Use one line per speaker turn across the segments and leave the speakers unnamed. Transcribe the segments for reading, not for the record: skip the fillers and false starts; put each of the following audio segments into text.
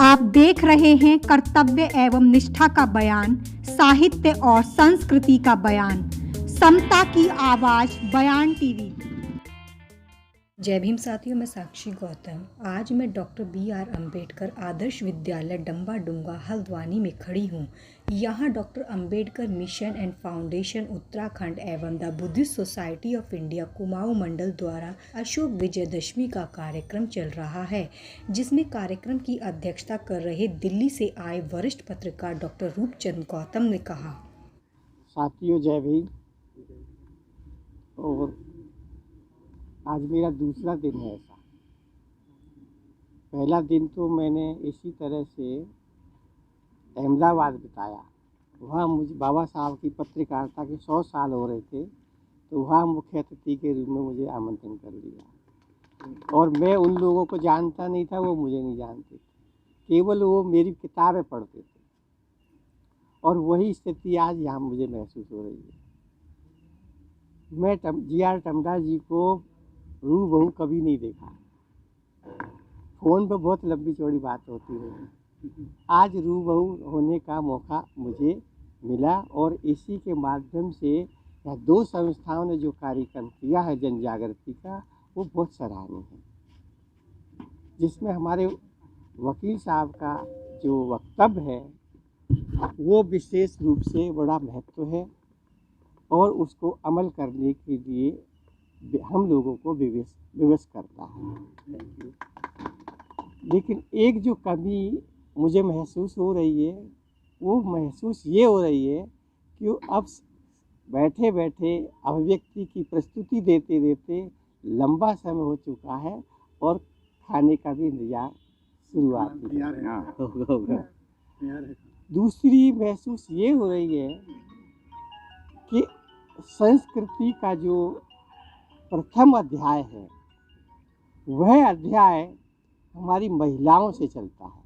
आप देख रहे हैं कर्तव्य एवं निष्ठा का बयान, साहित्य और संस्कृति का बयान, समता की आवाज बयान टीवी।
जय भीम साथियों, मैं साक्षी गौतम। आज मैं डॉक्टर BR अम्बेडकर आदर्श विद्यालय डंबा डुंगा हल्द्वानी में खड़ी हूँ। यहाँ doctor Ambedkar mission and foundation Uttarakhand एवं the Buddhist society of India Kumaon Mandal द्वारा अशोक विजयदशमी का कार्यक्रम चल रहा है, जिसमें कार्यक्रम की अध्यक्षता कर रहे दिल्ली से आए वरिष्ठ पत्रकार डॉक्टर रूपचंद गौतम ने कहा,
साथियों जय भीम। और आज मेरा दूसरा दिन है। ऐसा पहला दिन तो मैंने इसी तरह से अहमदाबाद बिताया। वहाँ मुझे बाबा साहब की पत्रकारिता के 100 साल हो रहे थे, तो वहाँ मुख्य अतिथि के रूप में मुझे आमंत्रण कर लिया। और मैं उन लोगों को जानता नहीं था, वो मुझे नहीं जानते थे, केवल वो मेरी किताबें पढ़ते थे। और वही स्थिति आज यहाँ मुझे महसूस हो रही है। मैं GR टमटा जी को रूबहू कभी नहीं देखा। फ़ोन पर बहुत लंबी चौड़ी बात होती है। आज रूबहू होने का मौका मुझे मिला और इसी के माध्यम से यह 2 संस्थाओं ने जो कार्यक्रम किया है जन जागृति का, वो बहुत सराहनीय है। जिसमें हमारे वकील साहब का जो वक्तव्य है वो विशेष रूप से बड़ा महत्व है और उसको अमल करने के लिए हम लोगों को विवश करता है। लेकिन एक जो कमी मुझे महसूस हो रही है, वो महसूस ये हो रही है कि अब बैठे बैठे अभिव्यक्ति की प्रस्तुति देते देते लंबा समय हो चुका है और खाने का भी इंतजार शुरुआत होगा। दूसरी महसूस ये हो रही है कि संस्कृति का जो प्रथम अध्याय है, वह अध्याय हमारी महिलाओं से चलता है।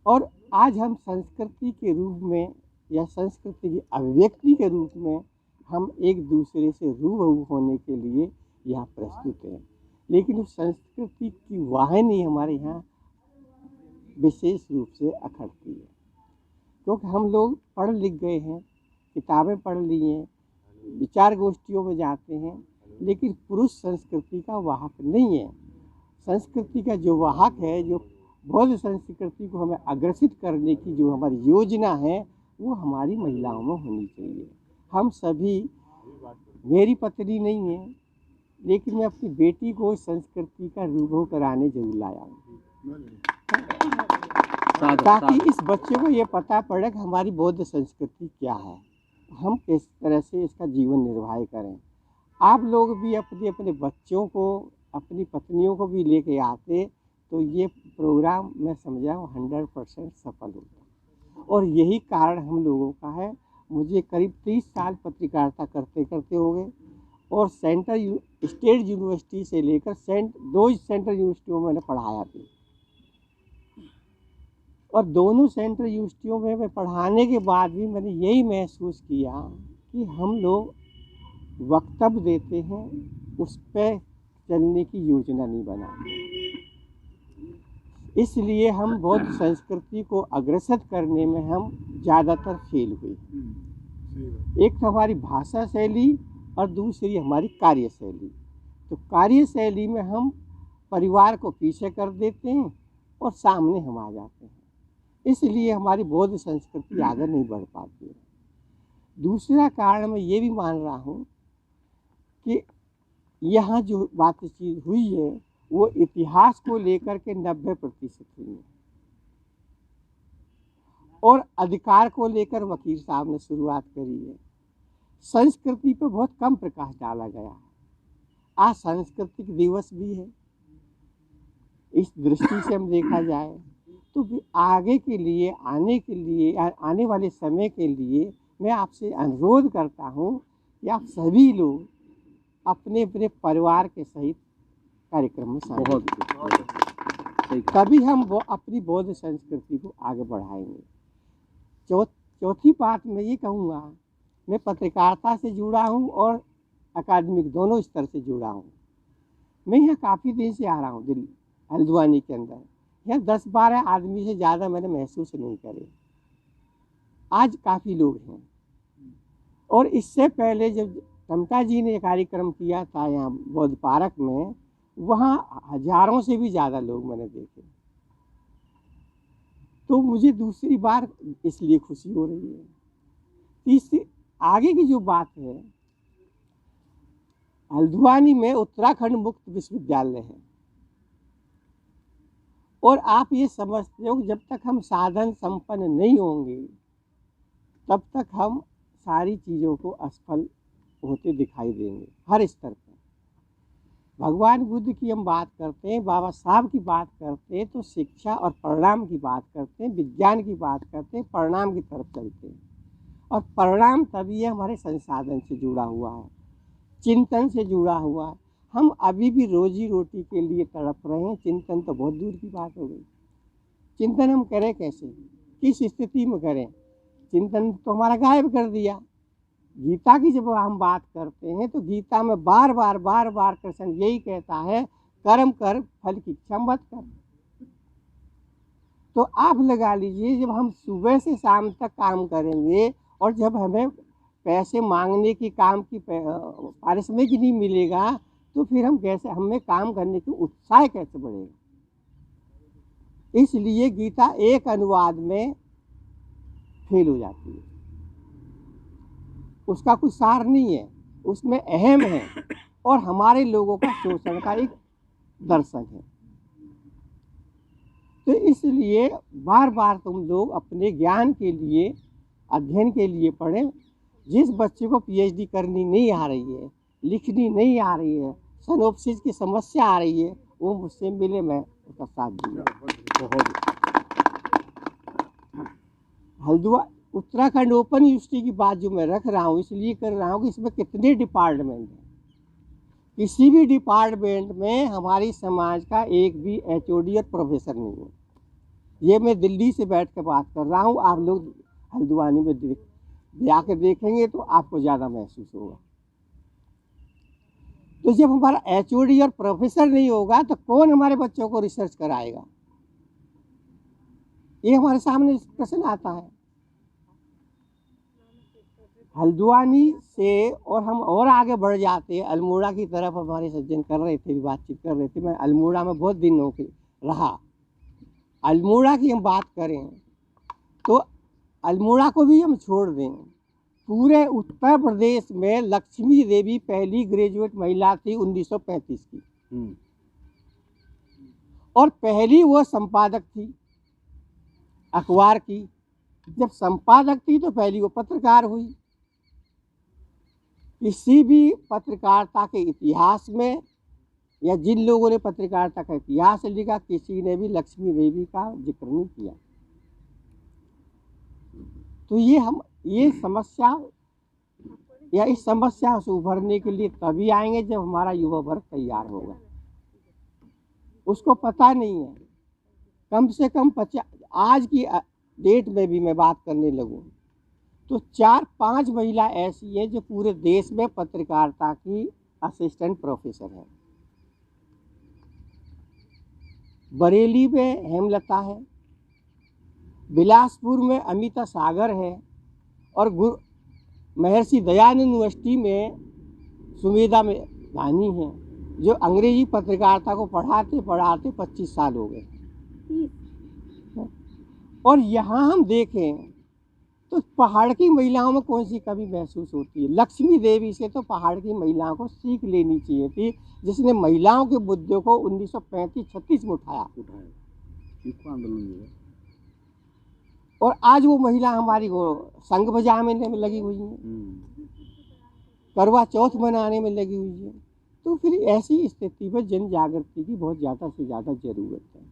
और आज हम संस्कृति के रूप में या संस्कृति की अभिव्यक्ति के रूप में हम एक दूसरे से रूबरू होने के लिए यहाँ प्रस्तुत हैं। लेकिन उस संस्कृति की वाहिनी हमारे यहाँ विशेष रूप से अखड़ती है, क्योंकि हम लोग पढ़ लिख गए हैं, किताबें पढ़ ली हैं, विचार गोष्ठियों में जाते हैं, लेकिन पुरुष संस्कृति का वाहक नहीं है। संस्कृति का जो वाहक है, जो बौद्ध संस्कृति को हमें अग्रसित करने की जो हमारी योजना है, वो हमारी महिलाओं में होनी चाहिए। हम सभी, मेरी पत्नी नहीं है, लेकिन मैं अपनी बेटी को संस्कृति का रूबरू कराने जरूर लाया हूँ, ताकि इस बच्चे को ये पता पड़े कि हमारी बौद्ध संस्कृति क्या है, हम किस तरह से इसका जीवन निर्वाह करें। आप लोग भी अपने अपने बच्चों को, अपनी पत्नियों को भी लेके आते तो ये प्रोग्राम मैं समझा 100% सफल होता। और यही कारण हम लोगों का है। मुझे करीब 30 साल पत्रकारिता करते करते हो गए और स्टेट यूनिवर्सिटी से लेकर 2 सेंट्रल यूनिवर्सिटियों में मैंने पढ़ाया भी। और दोनों सेंट्रल यूनिवर्सिटियों में मैं पढ़ाने के बाद भी मैंने यही महसूस किया कि हम लोग वक्तव्य देते हैं, उस पर चलने की योजना नहीं बनाते। इसलिए हम बौद्ध संस्कृति को अग्रसर करने में हम ज़्यादातर फेल हुए। एक तो हमारी भाषा शैली और दूसरी हमारी कार्यशैली। तो कार्यशैली में हम परिवार को पीछे कर देते हैं और सामने हम आ जाते हैं, इसलिए हमारी बौद्ध संस्कृति आगे नहीं बढ़ पाती है। दूसरा कारण मैं ये भी मान रहा हूँ कि यहाँ जो बातचीत हुई है वो इतिहास को लेकर के 90% हुई है और अधिकार को लेकर वकील साहब ने शुरुआत करी है। संस्कृति पर बहुत कम प्रकाश डाला गया है। आज सांस्कृतिक दिवस भी है। इस दृष्टि से हम देखा जाए तो आगे के लिए, आने वाले समय के लिए मैं आपसे अनुरोध करता हूँ कि आप सभी लोग अपने अपने परिवार के सहित कार्यक्रम में शामिल हों, तभी हम वो अपनी बौद्ध संस्कृति को आगे बढ़ाएंगे। चौथी बात मैं ये कहूँगा, मैं पत्रकारिता से जुड़ा हूँ और अकादमिक दोनों स्तर से जुड़ा हूँ। मैं यहाँ काफ़ी दिन से आ रहा हूँ दिल्ली हल्द्वानी के अंदर। या 10-12 आदमी से ज़्यादा मैंने महसूस नहीं करे। आज काफ़ी लोग हैं। और इससे पहले जब टमटा जी ने कार्यक्रम किया था यहाँ बौद्ध पार्क में, वहाँ हजारों से भी ज़्यादा लोग मैंने देखे। तो मुझे दूसरी बार इसलिए खुशी हो रही है। तीसरी आगे की जो बात है, हल्द्वानी में उत्तराखंड मुक्त विश्वविद्यालय है, और आप ये समझते हो कि जब तक हम साधन संपन्न नहीं होंगे तब तक हम सारी चीज़ों को असफल होते दिखाई देंगे हर स्तर पर। भगवान बुद्ध की हम बात करते हैं, बाबा साहब की बात करते हैं, तो शिक्षा और परिणाम की बात करते हैं, विज्ञान की बात करते हैं, परिणाम की तरफ चलते हैं। और परिणाम तभी है हमारे संसाधन से जुड़ा हुआ है, चिंतन से जुड़ा हुआ है। हम अभी भी रोजी रोटी के लिए तड़प रहे हैं, चिंतन तो बहुत दूर की बात हो गई। चिंतन हम करें कैसे, किस स्थिति में करें? चिंतन तो हमारा गायब कर दिया। गीता की जब हम बात करते हैं तो गीता में बार बार कृष्ण यही कहता है, कर्म कर फल की इच्छा मत कर। तो आप लगा लीजिए, जब हम सुबह से शाम तक काम करेंगे और जब हमें पैसे मांगने की काम की पारिश्रमिक नहीं मिलेगा, तो फिर हम कैसे, हमें काम करने की उत्साह कैसे बढ़ेगा? इसलिए गीता एक अनुवाद में फेल हो जाती है, उसका कुछ सार नहीं है, उसमें अहम है और हमारे लोगों का शोषण का एक दर्शन है। तो इसलिए बार बार तुम लोग अपने ज्ञान के लिए, अध्ययन के लिए पढ़ें। जिस बच्चे को पीएचडी करनी नहीं आ रही है, लिखनी नहीं आ रही है, सिनॉप्सिस की समस्या आ रही है, वो मुझसे मिले, मैं उसका साथ दूंगा। हल्द्वानी उत्तराखंड ओपन यूनिवर्सिटी की बात जो मैं रख रहा हूँ इसलिए कर रहा हूँ कि इसमें कितने डिपार्टमेंट हैं। किसी भी डिपार्टमेंट में हमारी समाज का एक भी एचओडी और प्रोफेसर नहीं है। ये मैं दिल्ली से बैठ कर बात कर रहा हूँ, आप लोग हल्द्वानी में जाकर देखेंगे तो आपको ज़्यादा महसूस होगा। तो जब हमारा एचओडी और प्रोफेसर नहीं होगा तो कौन हमारे बच्चों को रिसर्च कराएगा? ये हमारे सामने प्रश्न आता है। हल्द्वानी से और हम और आगे बढ़ जाते हैं, अल्मोड़ा की तरफ हमारे सज्जन कर रहे थे, बातचीत कर रहे थे। मैं अल्मोड़ा में बहुत दिन हो रहा। अल्मोड़ा की हम बात करें तो अल्मोड़ा को भी हम छोड़ दें, पूरे उत्तर प्रदेश में लक्ष्मी देवी पहली ग्रेजुएट महिला थी 1935 की, और पहली वो संपादक थी अखबार की। जब संपादक थी तो पहली वो पत्रकार हुई। किसी भी पत्रकारिता के इतिहास में या जिन लोगों ने पत्रकारिता का इतिहास लिखा, किसी ने भी लक्ष्मी देवी का जिक्र नहीं किया। तो ये समस्या या इस समस्या से उभरने के लिए तभी आएंगे जब हमारा युवा वर्ग तैयार होगा। उसको पता नहीं है। कम से कम आज की डेट में भी मैं बात करने लगूँ तो 4-5 महिला ऐसी हैं जो पूरे देश में पत्रकारिता की असिस्टेंट प्रोफेसर हैं। बरेली में हेमलता है, बिलासपुर में अमिता सागर है, और महर्षि दयानंद यूनिवर्सिटी में सुमेधा में धानी है, जो अंग्रेजी पत्रकारिता को पढ़ाते 25 साल हो गए। और यहाँ हम देखें तो पहाड़ की महिलाओं में कौन सी कमी महसूस होती है? लक्ष्मी देवी से तो पहाड़ की महिलाओं को सीख लेनी चाहिए थी, जिसने महिलाओं के मुद्दों को 1935-36 में उठाया। और आज वो महिला हमारी वो संघ बजाने में लगी हुई है, करवा चौथ मनाने में लगी हुई है। तो फिर ऐसी स्थिति में जन जागृति की बहुत ज़्यादा से ज़्यादा ज़रूरत है।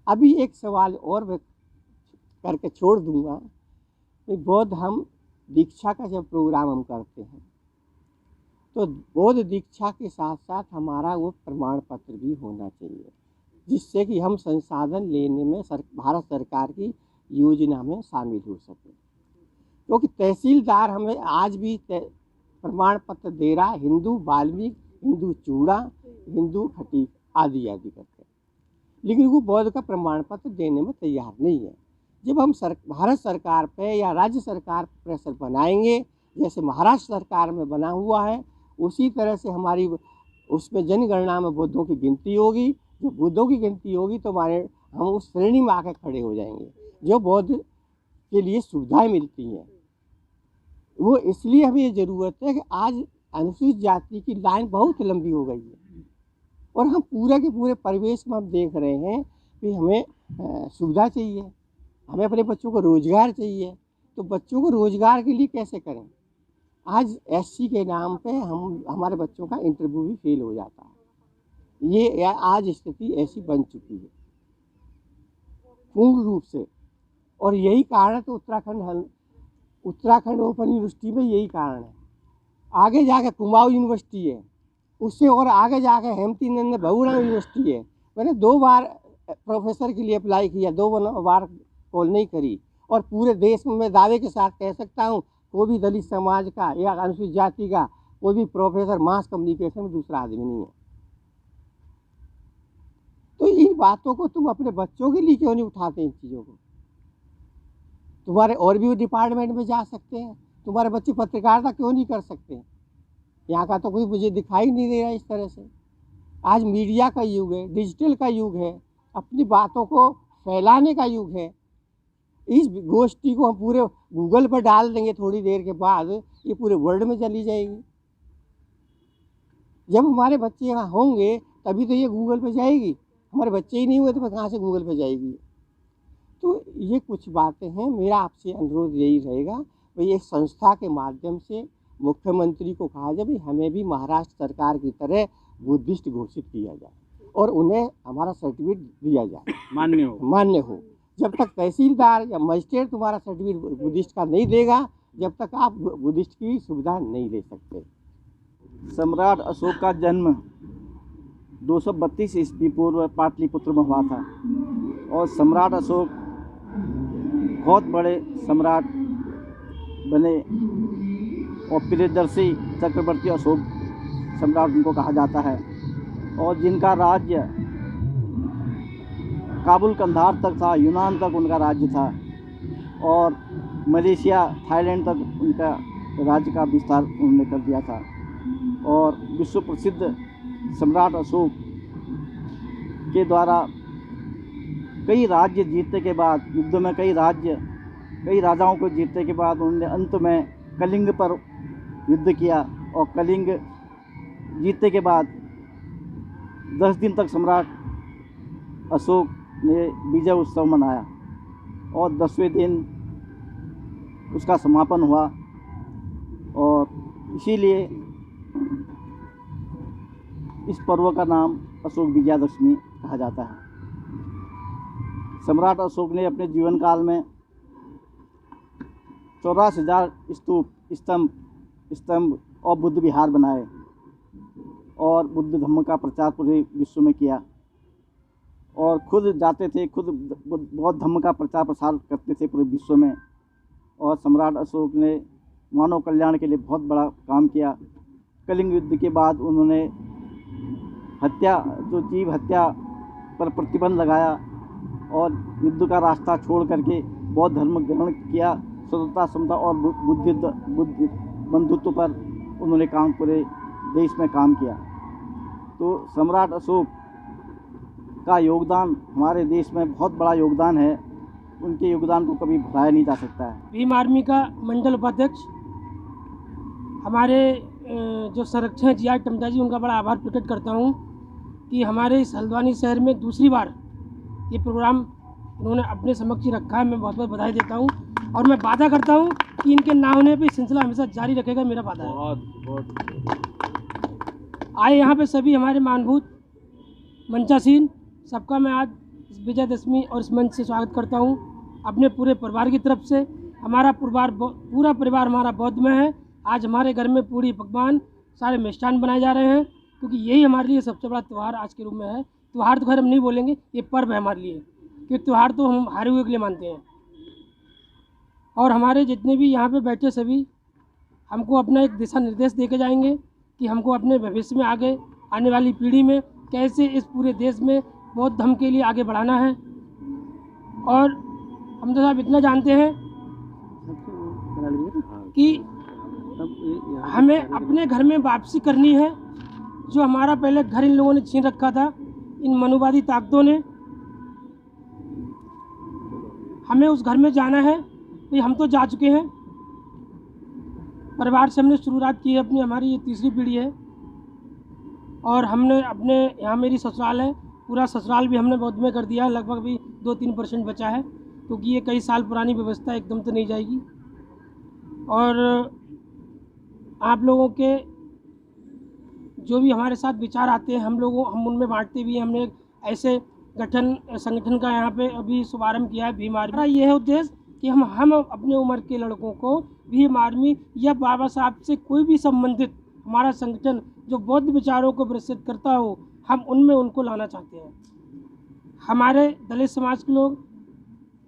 अभी एक सवाल और मैं करके छोड़ दूंगा। बौद्ध हम दीक्षा का जब प्रोग्राम हम करते हैं तो बौद्ध दीक्षा के साथ साथ हमारा वो प्रमाण पत्र भी होना चाहिए, जिससे कि हम संसाधन लेने में भारत सरकार की योजना में शामिल हो सके। क्योंकि तहसीलदार हमें आज भी प्रमाण पत्र दे रहा है, हिंदू वाल्मीकि, हिंदू चूड़ा, हिंदू खटीक आदि आदि करके। लेकिन वो बौद्ध का प्रमाण पत्र देने में तैयार नहीं है। जब हम भारत सरकार पे या राज्य सरकार प्रेशर बनाएंगे, जैसे महाराष्ट्र सरकार में बना हुआ है, उसी तरह से हमारी उसमें जनगणना में बुद्धों की गिनती होगी। जब बुद्धों की गिनती होगी तो हम उस श्रेणी में आकर खड़े हो जाएंगे जो बौद्ध के लिए सुविधाएं मिलती हैं। वो इसलिए हमें ये ज़रूरत है कि आज अनुसूचित जाति की लाइन बहुत लंबी हो गई है और हम पूरे के पूरे परिवेश में हम देख रहे हैं कि हमें सुविधा चाहिए, हमें अपने बच्चों को रोज़गार चाहिए। तो बच्चों को रोज़गार के लिए कैसे करें? आज एससी के नाम पे हमारे बच्चों का इंटरव्यू भी फेल हो जाता है। ये आज स्थिति ऐसी बन चुकी है पूर्ण रूप से, और यही कारण है। तो उत्तराखंड ओपन यूनिवर्सिटी में यही कारण है। आगे जाके कुमाऊं यूनिवर्सिटी है, उससे और आगे जाके हेमती नंद बहुगुणा यूनिवर्सिटी है। मैंने 2 बार प्रोफेसर के लिए अप्लाई किया, 2 बार कॉल नहीं करी। और पूरे देश में मैं दावे के साथ कह सकता हूँ कोई भी दलित समाज का या अनुसूचित जाति का कोई भी प्रोफेसर मास कम्युनिकेशन में दूसरा आदमी नहीं है। तो इन बातों को तुम अपने बच्चों के लिए क्यों नहीं उठाते? इन चीज़ों को तुम्हारे और भी डिपार्टमेंट में जा सकते हैं। तुम्हारे बच्चे पत्रकारिता क्यों नहीं कर सकते? यहाँ का तो कोई मुझे दिखाई नहीं दे रहा इस तरह से। आज मीडिया का युग है, डिजिटल का युग है, अपनी बातों को फैलाने का युग है। इस गोष्ठी को हम पूरे गूगल पर डाल देंगे, थोड़ी देर के बाद ये पूरे वर्ल्ड में चली जाएगी। जब हमारे बच्चे यहाँ होंगे तभी तो ये गूगल पे जाएगी। हमारे बच्चे ही नहीं हुए तो कहाँ से गूगल पे जाएगी? तो ये कुछ बातें हैं। मेरा आपसे अनुरोध यही रहेगा भाई एक संस्था के माध्यम से मुख्यमंत्री को कहा जाए भाई हमें भी महाराष्ट्र सरकार की तरह बुद्धिस्ट घोषित किया जाए और उन्हें हमारा सर्टिफिकेट दिया जाए, मान्य हो। जब तक तहसीलदार या मजिस्ट्रेट तुम्हारा सर्टिफिकेट बुद्धिस्ट का नहीं देगा, जब तक आप बुद्धिस्ट की सुविधा नहीं ले सकते।
सम्राट अशोक का जन्म 232 ईस्वी पूर्व पाटलिपुत्र में हुआ था और सम्राट अशोक बहुत बड़े सम्राट बने और प्रियदर्शी चक्रवर्ती अशोक सम्राट उनको कहा जाता है, और जिनका राज्य काबुल कंधार तक था, यूनान तक उनका राज्य था और मलेशिया थाईलैंड तक उनका राज्य का विस्तार उन्होंने कर दिया था। और विश्व प्रसिद्ध सम्राट अशोक के द्वारा कई राज्य जीतने के बाद, युद्ध में कई राजाओं को जीतने के बाद उन्होंने अंत में कलिंग पर युद्ध किया और कलिंग जीतने के बाद 10 दिन तक सम्राट अशोक ने विजय उत्सव मनाया और 10वें दिन उसका समापन हुआ और इसीलिए इस पर्व का नाम अशोक विजयादशमी कहा जाता है। सम्राट अशोक ने अपने जीवन काल में 84,000 स्तंभ और बुद्ध विहार बनाए और बुद्ध धर्म का प्रचार पूरे विश्व में किया और खुद जाते थे, खुद बौद्ध धर्म का प्रचार प्रसार करते थे पूरे विश्व में। और सम्राट अशोक ने मानव कल्याण के लिए बहुत बड़ा काम किया। कलिंग युद्ध के बाद उन्होंने जीव हत्या पर प्रतिबंध लगाया और युद्ध का रास्ता छोड़ करके बौद्ध धर्म ग्रहण किया। स्वतंत्रता, समता और बंधुत्व पर उन्होंने पूरे देश में काम किया। तो सम्राट अशोक का योगदान हमारे देश में बहुत बड़ा योगदान है। उनके योगदान को कभी भुलाया नहीं जा सकता है।
भीम आर्मी का मंडल उपाध्यक्ष हमारे जो संरक्षक हैं जी.आर. टम्टा जी, उनका बड़ा आभार प्रकट करता हूं कि हमारे इस हल्द्वानी शहर में दूसरी बार ये प्रोग्राम उन्होंने अपने समक्ष रखा है। मैं बहुत बहुत बधाई देता हूं और मैं वादा करता हूं कि इनके ना होने पर सिलसिला हमेशा जारी रखेगा, मेरा वादा है। आए यहाँ पे सभी हमारे मानभूत मंचासीन, सबका मैं आज इस विजयदशमी और इस मंच से स्वागत करता हूँ। अपने पूरे परिवार की तरफ से हमारा पूरा परिवार हमारा बौद्ध में है। आज हमारे घर में पूरी पकवान, सारे मिष्ठान बनाए जा रहे हैं क्योंकि यही हमारे लिए सबसे बड़ा त्यौहार आज के रूप में है। त्यौहार तो खैर हम नहीं बोलेंगे, ये पर्व है हमारे लिए, क्योंकि त्यौहार तो हम हारे हुए के लिए मानते हैं। और हमारे जितने भी यहाँ पे बैठे सभी हमको अपना एक दिशा निर्देश दे के जाएंगे कि हमको अपने भविष्य में आगे आने वाली पीढ़ी में कैसे इस पूरे देश में बौद्ध धर्म के लिए आगे बढ़ाना है। और हम तो साहब इतना जानते हैं कि हमें अपने घर में वापसी करनी है। जो हमारा पहले घर इन लोगों ने छीन रखा था, इन मनुवादी ताकतों ने, हमें उस घर में जाना है। ये हम तो जा चुके हैं, परिवार से हमने शुरुआत की है अपनी, हमारी ये तीसरी पीढ़ी है। और हमने अपने यहाँ मेरी ससुराल है, पूरा ससुराल भी हमने बौद्ध में कर दिया है। लगभग भी 2-3% बचा है, क्योंकि ये कई साल पुरानी व्यवस्था एकदम तो नहीं जाएगी। और आप लोगों के जो भी हमारे साथ विचार आते हैं हम उनमें बांटते भी हैं। हमने एक ऐसे संगठन का यहाँ पे अभी शुभारम्भ किया है, भीम आर्मी। हमारा ये है उद्देश्य कि हम अपने उम्र के लड़कों को भीम आर्मी या बाबा साहब से कोई भी संबंधित हमारा संगठन जो बौद्ध विचारों को विकसित करता हो, हम उनमें उनको लाना चाहते हैं। हमारे दलित समाज के लोग,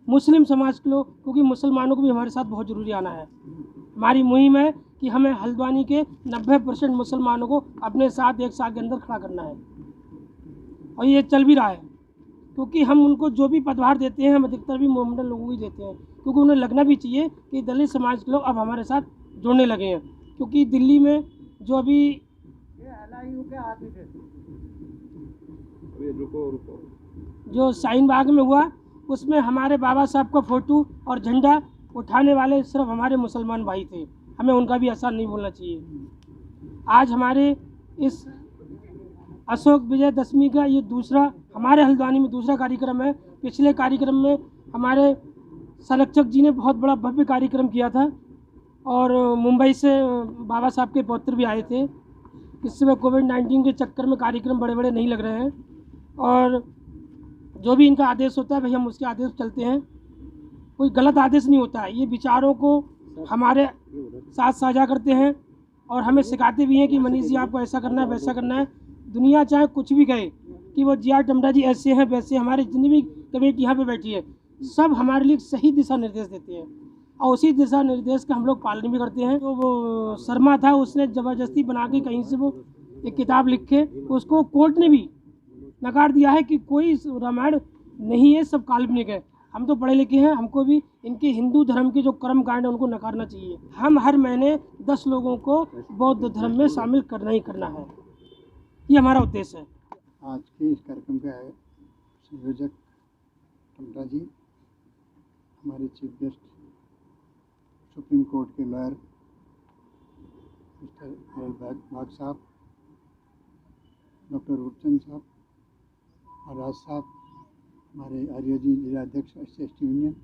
मुस्लिम समाज के लोग, क्योंकि मुसलमानों को भी हमारे साथ बहुत ज़रूरी आना है। हमारी मुहिम है कि हमें हल्द्वानी के 90% मुसलमानों को अपने साथ एक साल के अंदर खड़ा करना है। और ये चल भी रहा है, क्योंकि हम उनको जो भी पदभार देते हैं हम अधिकतर भी मोहम्मदन लोगों को ही देते हैं, क्योंकि उन्हें लगना भी चाहिए कि दलित समाज के लोग अब हमारे साथ जुड़ने लगे हैं। क्योंकि दिल्ली में जो अभी जो शाहीन बाग में हुआ, उसमें हमारे बाबा साहब का फ़ोटो और झंडा उठाने वाले सिर्फ हमारे मुसलमान भाई थे। हमें उनका भी असर नहीं भूलना चाहिए। आज हमारे इस अशोक विजयदशमी का ये दूसरा, हमारे हल्द्वानी में दूसरा कार्यक्रम है। पिछले कार्यक्रम में हमारे संरक्षक जी ने बहुत बड़ा भव्य कार्यक्रम किया था, और मुंबई से बाबा साहब के पौत्र भी आए थे। इस समय कोविड-19 के चक्कर में कार्यक्रम बड़े बड़े नहीं लग रहे हैं, और जो भी इनका आदेश होता है भाई हम उसके आदेश चलते हैं। कोई गलत आदेश नहीं होता है, ये विचारों को हमारे साथ साझा करते हैं और हमें सिखाते भी हैं कि मनीष जी आपको ऐसा करना है, वैसा करना है। दुनिया चाहे कुछ भी कहे कि वो जी आर टमटा जी ऐसे हैं वैसे, हमारे जितनी भी कमेटी यहाँ पे बैठी है सब हमारे लिए सही दिशा निर्देश देते हैं, और उसी दिशा निर्देश का हम लोग पालन भी करते हैं। तो वो शर्मा था, उसने ज़बरदस्ती बना के कहीं से वो एक किताब लिखे, उसको कोर्ट ने भी नकार दिया है कि कोई रामायण नहीं है, सब काल्पनिक है। हम तो पढ़े लिखे हैं, हमको भी इनके हिंदू धर्म के जो कर्म कांड है उनको नकारना चाहिए। हम हर महीने 10 लोगों को बौद्ध धर्म में शामिल करना ही करना है, ये हमारा उद्देश्य है।
आज के इस कार्यक्रम का संयोजक टमटा जी, हमारे चीफ गेस्ट सुप्रीम कोर्ट के लॉयर मिस्टर भाग साहब, डॉक्टर रूपचंद साहब और राज साहब, हमारे आर्य जी जिलाध्यक्ष SC यूनियन,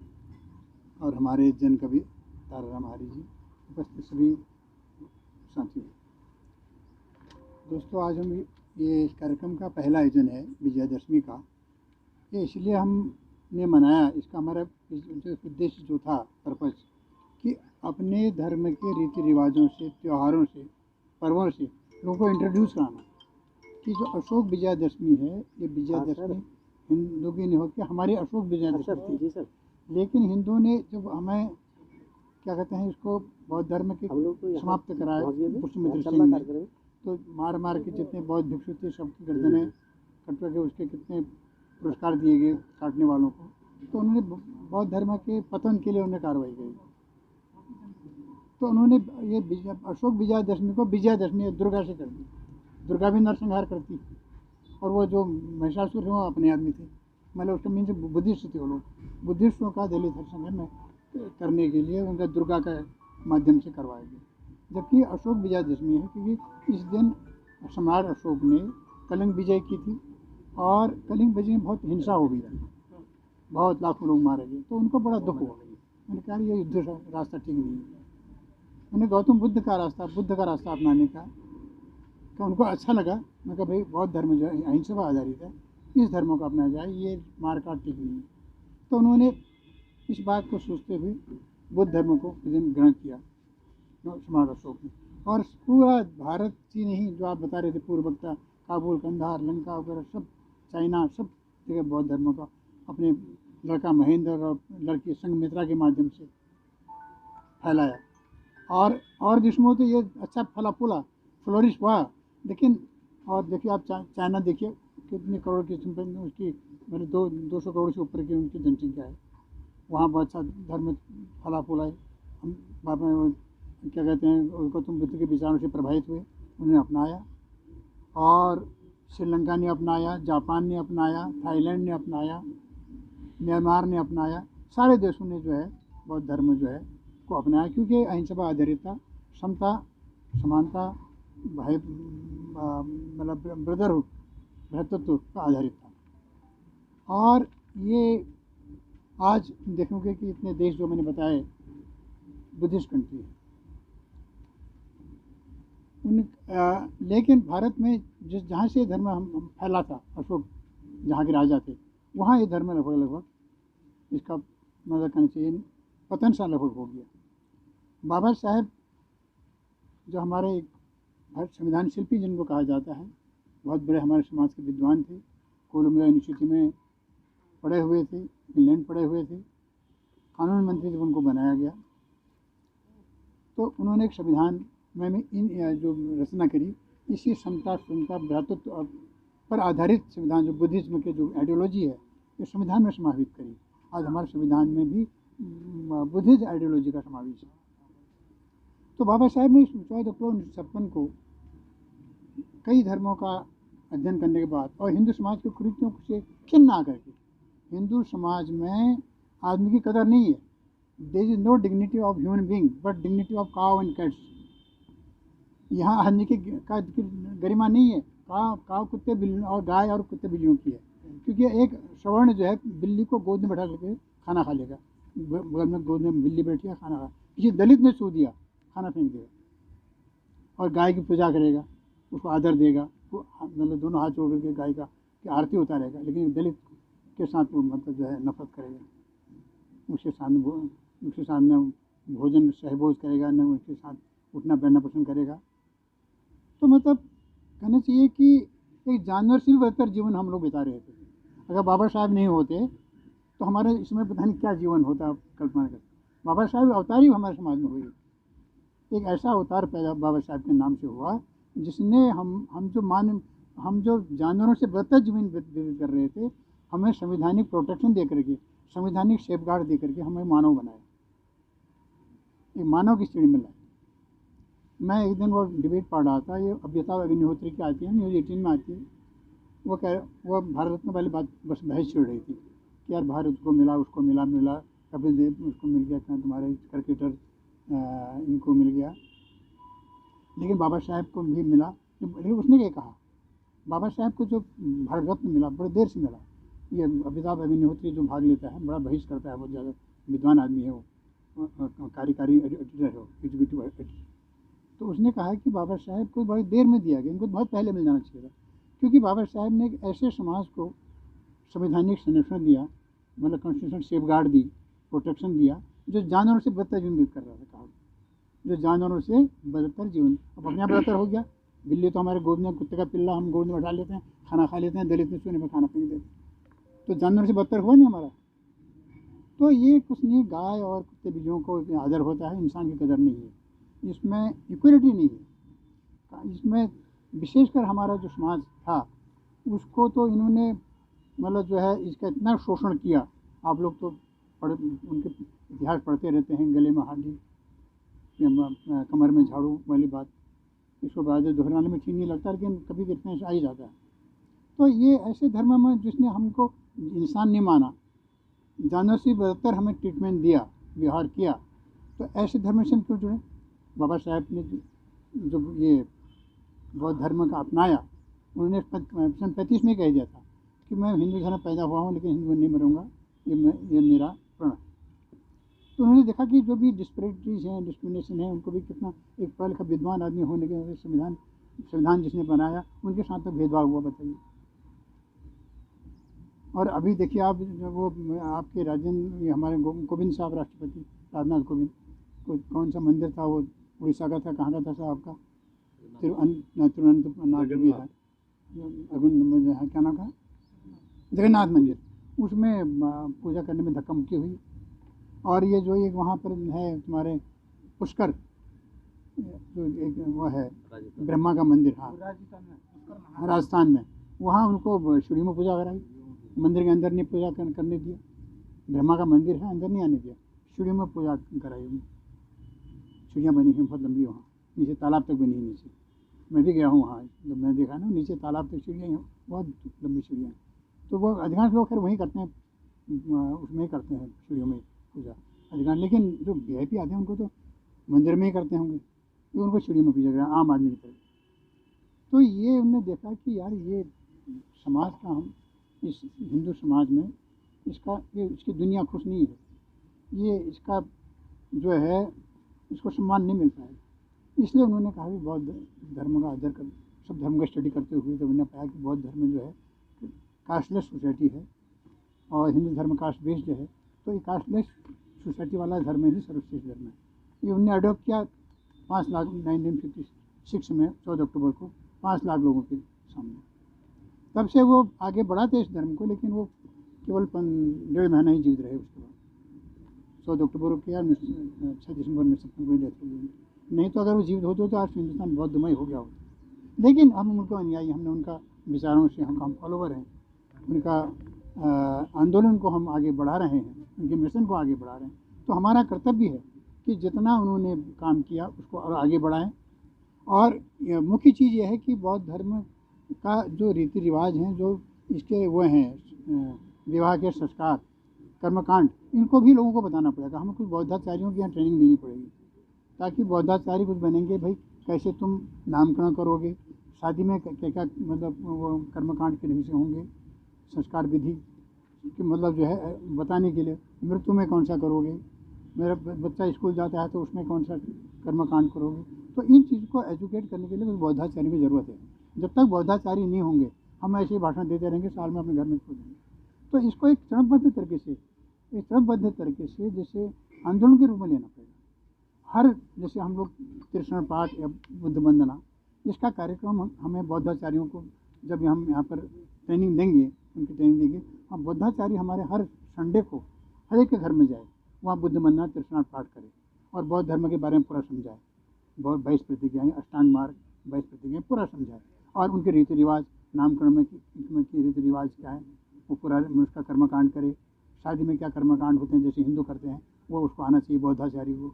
और हमारे जन कवि ताराराम आर्य जी, उपस्थित सभी साथियों। दोस्तों, आज हम ये इस कार्यक्रम का पहला आयोजन है विजयदशमी का। ये इसलिए हमने मनाया, इसका हमारा उद्देश्य जो था, पर्पज़, कि अपने धर्म के रीति रिवाजों से, त्योहारों से, पर्वों से लोगों को इंट्रोड्यूस कराना कि जो अशोक विजयदशमी है, ये विजयदशमी हिंदू की नहीं होती, हमारी अशोक विजयदशमी थी। लेकिन हिंदुओं ने जब हमें क्या कहते हैं इसको बौद्ध धर्म के समाप्त कराया पुष्पमित्र सिंह ने, तो मार मार के जितने बौद्ध भिक्षु थे सबकी गर्दनें कट के उसके कितने पुरस्कार दिए गए काटने वालों को। तो उन्होंने बौद्ध धर्म के पतन के लिए उन्हें कार्रवाई की। तो उन्होंने ये अशोक विजयदशमी को विजयदशमी दुर्गा से कर दी। दुर्गा भी नरसंहार करती, और वो जो महिषासुर थे वो अपने आदमी थे, मतलब उसका मीन से बुद्धिस्ट थे वो लोग। बुद्धिस्टों का दलित संगठन करने के लिए उनका दुर्गा का माध्यम से करवाया गया। जबकि अशोक विजयदशमी है क्योंकि इस दिन सम्राट अशोक ने कलिंग विजय की थी, और कलिंग विजय में बहुत हिंसा हो गई थी, बहुत लाखों लोग मारे गए। तो उनको बड़ा दुख हुआ। उन्होंने कहा ये युद्ध रास्ता ठीक नहीं है। उन्हें गौतम बुद्ध का रास्ता अपनाने का तो उनको अच्छा लगा। मैं कहा भाई बौद्ध धर्म जो है अहिंसा पर आधारित है, इस धर्म को अपनाया जाए, ये मारकाट ठीक नहीं है। तो उन्होंने इस बात को सोचते हुए बुद्ध धर्म को ग्रहण किया सम्राट अशोक ने। और पूरा भारत ही नहीं, जो आप बता रहे थे पूर्व वक्ता, काबुल, कंधार, लंका वगैरह सब, चाइना, सब जगह बौद्ध धर्म का अपने लड़का महेंद्र और लड़की संघमित्रा के माध्यम से फैलाया। और जिसमें तो ये अच्छा फला फूला फ्लोरिश हुआ। लेकिन और देखिए आप चाइना देखिए, कितने करोड़ की उसकी मतलब 200 करोड़ से ऊपर की उनकी जनसंख्या है। वहाँ बहुत सा धर्म फला फूला है। हम बाबा क्या कहते हैं गौतम बुद्ध के विचारों से प्रभावित हुए, उन्हें अपनाया, और श्रीलंका ने अपनाया, जापान ने अपनाया, थाईलैंड ने अपनाया, म्यांमार ने अपनाया। सारे देशों ने जो है बौद्ध धर्म जो है को अपनाया, क्योंकि अहिंसा पर आधारित था, समता, समानता, भाई मतलब ब्रदरहुड, भ्रातृत्व पर आधारित था। और ये आज देखोगे कि इतने देश जो मैंने बताए बुद्धिस्ट कंट्री है, लेकिन भारत में जहाँ से धर्म हम फैला था, अशोक जहाँ के राजा थे, वहाँ ये धर्म लगभग इसका मतलब कहना चाहिए पतन सा लगभग हो गया। बाबा साहेब जो हमारे एक संविधान शिल्पी जिनको कहा जाता है, बहुत बड़े हमारे समाज के विद्वान थे, कोलंबिया यूनिवर्सिटी में पढ़े हुए थे, इंग्लैंड पढ़े हुए थे, कानून मंत्री जब उनको बनाया गया तो उन्होंने एक संविधान में इन जो रचना करी, इसी समता, सुनता, भ्रातृत्व पर आधारित संविधान जो बुद्धिज्म के जो आइडियोलॉजी है, ये संविधान में समाहित करी। आज हमारे संविधान में भी बुद्धिस्ट आइडियोलॉजी का समावेश है। तो बाबा साहेब ने 14 अक्टूबर 1956 को कई धर्मों का अध्ययन करने के बाद और हिंदू समाज के कुरीतियों से खिन्न आकर के, हिंदू समाज में आदमी की कदर नहीं है। There is no dignity of human being but dignity of cow and cats. यहाँ आदमी की गरिमा नहीं है, काव कुत्ते बिल्ली और गाय और कुत्ते बिल्लियों की है। क्योंकि एक सवर्ण जो है बिल्ली को गोद में बैठा करके खाना खा लेगा, बगल में गोद में बिल्ली बैठी है खाना खा, किसी दलित ने छू दिया खाना फेंक देगा, और गाय की पूजा करेगा, उसको आदर देगा, मतलब दोनों हाथ जोड़ करके गाय का की आरती उतारेगा, लेकिन दलित के साथ वो मतलब जो है नफरत करेगा, उसके सामने भोजन सहभोज करेगा, न उसके साथ उठना बैठना पसंद करेगा। तो मतलब कहना चाहिए कि एक जानवर से भी बेहतर जीवन हम लोग बिता रहे थे। अगर बाबा साहब नहीं होते तो हमारे इसमें पता नहीं क्या जीवन होता, कल्पना कर। बाबा साहब अवतार ही हमारे समाज में हुई, एक ऐसा अवतार पैदा बाबा साहब के नाम से हुआ जिसने हम जो जानवरों से बेहतर जीवन व्यतीत कर रहे थे, हमें संवैधानिक प्रोटेक्शन दे करके, संवैधानिक सेफगार्ड दे करके हमें मानव बनाया, एक मानव की श्रेणी में लाया। मैं एक दिन वो डिबेट पढ़ रहा था, ये अमिताभ अग्निहोत्री की आती है, न्यूज़ 18 में आती है। वो भारत रत्न वाली बात बस बहस छिड़ रही थी कि यार भारत को मिला, उसको मिला, कपिल देव उसको मिल गया, क्या तुम्हारे क्रिकेटर इनको मिल गया, लेकिन बाबा साहेब को भी मिला। लेकिन उसने क्या कहा, बाबा साहेब को जो भारत रत्न मिला बड़े देर से मिला। ये अमिताभ अग्निहोत्री जो भाग लेता है, बड़ा बहिष् करता है, बहुत ज़्यादा विद्वान आदमी है, वो कार्यकारी एडिटर है, एग्जीक्यूटिव एडिटर। तो उसने कहा कि बाबा साहेब को बड़ी देर में दिया गया, इनको बहुत पहले मिल जाना चाहिए था, क्योंकि बाबा साहेब ने एक ऐसे समाज को संवैधानिक संरक्षण दिया, मतलब कॉन्स्टिट्यूशन सेफगार्ड दी, प्रोटेक्शन दिया, जो जानवरों से बदतर जीवन व्यतीत कर रहा था। कहा जो जानवरों से बदतर जीवन, अब अपने यहाँ बदतर हो गया। बिल्ली तो हमारे गोद में, कुत्ते का पिल्ला हम गोद में बैठा लेते हैं, खाना खा लेते हैं, दलित में सोने में खाना फेंक देते हैं, तो जानवरों से बदतर हुआ नहीं हमारा। तो ये कुछ नहीं, गाय और कुत्ते बिल्लियों को आदर होता है, इंसान की कदर नहीं है, इसमें इक्वलिटी नहीं है। इसमें विशेषकर हमारा जो समाज था उसको तो इन्होंने मतलब जो है इसका इतना शोषण किया। आप लोग तो उनके इतिहास पढ़ते रहते हैं, गले में हांडी, कमर में झाड़ू वाली बात, इसको बाद दोहराने में ठीक नहीं लगता, लेकिन कभी कितने आ ही जाता है। तो ये ऐसे धर्म में जिसने हमको इंसान नहीं माना, जानवर से बेहतर हमें ट्रीटमेंट दिया, व्यवहार किया, तो ऐसे धर्म से हम क्यों जुड़े। बाबा साहब ने जब ये बौद्ध धर्म का अपनाया, उन्होंने सन 35 में कह दिया था कि मैं हिंदू धर्म पैदा हुआ हूँ लेकिन हिंदू नहीं मरूँगा, ये मेरा प्रण। तो उन्होंने देखा कि जो भी डिस्पैरिटीज हैं, डिस्क्रिमिनेशन है, उनको भी कितना, एक पढ़ा लिखा विद्वान आदमी होने के नाते संविधान जिसने बनाया उनके साथ तो भेदभाव हुआ, बताइए। और अभी देखिए आप, वो आपके राजेंद्र, ये हमारे गोविंद साहब, राष्ट्रपति राजनाथ कोविंद, कौन सा मंदिर था वो, उड़ीसा का था, कहाँ का था साहब का, तिरुवनंतपुरम भी है, क्या नाम का, जगन्नाथ मंदिर, उसमें पूजा करने में धक्का मुक्की हुई। और ये जो एक वहाँ पर है तुम्हारे पुष्कर, जो एक वो है ब्रह्मा का मंदिर, हाँ राजस्थान में, वहाँ उनको सीढ़ी में पूजा कराई, मंदिर के अंदर नहीं पूजा करने दिया, ब्रह्मा का मंदिर है, अंदर नहीं आने दिया, सीढ़ी में पूजा कराई उन्हें। सीढ़ियाँ बनी हैं बहुत लंबी, वहाँ नीचे तालाब तक बनी है नीचे, मैं भी गया हूँ वहाँ, जब मैंने देखा ना नीचे तालाब तक सीढ़ियाँ हैं, बहुत लंबी सीढ़ियाँ हैं। तो वो अधिकांश लोग खैर वहीं करते हैं, उसमें ही करते हैं सीढ़ियों में पूजा अधिकांश, लेकिन जो VIP आते हैं उनको तो मंदिर में ही करते होंगे, ये उनको सीढ़ी में पूजा करें आम आदमी की तरह। तो ये उन्होंने देखा कि यार ये समाज का, हम इस हिंदू समाज में इसकी दुनिया खुश नहीं है, ये इसका जो है इसको सम्मान नहीं मिल पाएगा। इसलिए उन्होंने कहा कि बौद्ध धर्म का आदर कर, सब धर्म का स्टडी करते हुए जब उन्होंने पाया कि बौद्ध धर्म जो है कास्टलेस सोसाइटी है और हिंदू धर्म कास्ट बेस्ड है, तो ये कास्टलेस सोसाइटी वाला धर्म ही सर्वश्रेष्ठ धर्म है। ये उन्होंने अडोप्ट किया 5 लाख 1956 में 14 अक्टूबर को 5 लाख लोगों के सामने। तब से वो आगे बढ़ाते इस धर्म को, लेकिन वो केवल 1.5 महीना ही जीवित रहे। उसके बाद 14 अक्टूबर को किया, 6 दिसंबर में सबको कोई डेथ हो गई। नहीं तो अगर वो जीवित होते तो आज हिंदुस्तान बौद्धमय हो गया होता। लेकिन हम उनको अनुयायी, हमने उनका विचारों से हम फॉलोवर हैं, उनका आंदोलन को हम आगे बढ़ा रहे हैं, उनके मिशन को आगे बढ़ा रहे हैं। तो हमारा कर्तव्य है कि जितना उन्होंने काम किया उसको और आगे बढ़ाएं। और मुख्य चीज़ यह है कि बौद्ध धर्म का जो रीति रिवाज हैं, जो इसके वो हैं विवाह के संस्कार, कर्मकांड, इनको भी लोगों को बताना पड़ेगा। हमें कुछ बौद्धाचार्यों की यहाँ ट्रेनिंग देनी पड़ेगी, ताकि बौद्धाचार्य कुछ बनेंगे, भाई कैसे तुम नामकरण करोगे, शादी में क्या क्या मतलब वो कर्मकांड के ढंग से होंगे, संस्कार विधि कि मतलब जो है बताने के लिए, मृत्यु में कौन सा करोगे, मेरा बच्चा स्कूल जाता है तो उसमें कौन सा कर्मकांड करोगे। तो इन चीज़ को एजुकेट करने के लिए बौद्धाचार्य की ज़रूरत है। जब तक बौद्धाचार्य नहीं होंगे, हम ऐसे ही भाषण देते रहेंगे, साल में अपने घर में छोड़ देंगे। तो इसको एक क्रमबद्ध तरीके से जैसे आंदोलन के रूप में लेना पड़ेगा। हर जैसे हम लोग कृष्ण पाठ या बुद्ध वंदना, इसका कार्यक्रम हमें बौद्धाचार्यों को जब हम यहाँ पर ट्रेनिंग देंगे, उनकी ट्रेनिंग देंगे, हम बौद्धाचार्य हमारे हर संडे को हर एक के घर में जाए, वहाँ बुद्ध वंदना कृष्ण पाठ करें और बौद्ध धर्म के बारे में पूरा समझाए, बहुत 22 प्रतिज्ञाएँ, अष्टांग मार्ग 22 प्रतिज्ञाएँ पूरा समझाए, और उनके रीति रिवाज, नामकरण में की रीति रिवाज क्या है वो पूरा उसका कर्मकांड करे। शादी में क्या कर्मकांड होते हैं जैसे हिंदू करते हैं, वो उसको आना चाहिए बौद्धाचार्य को।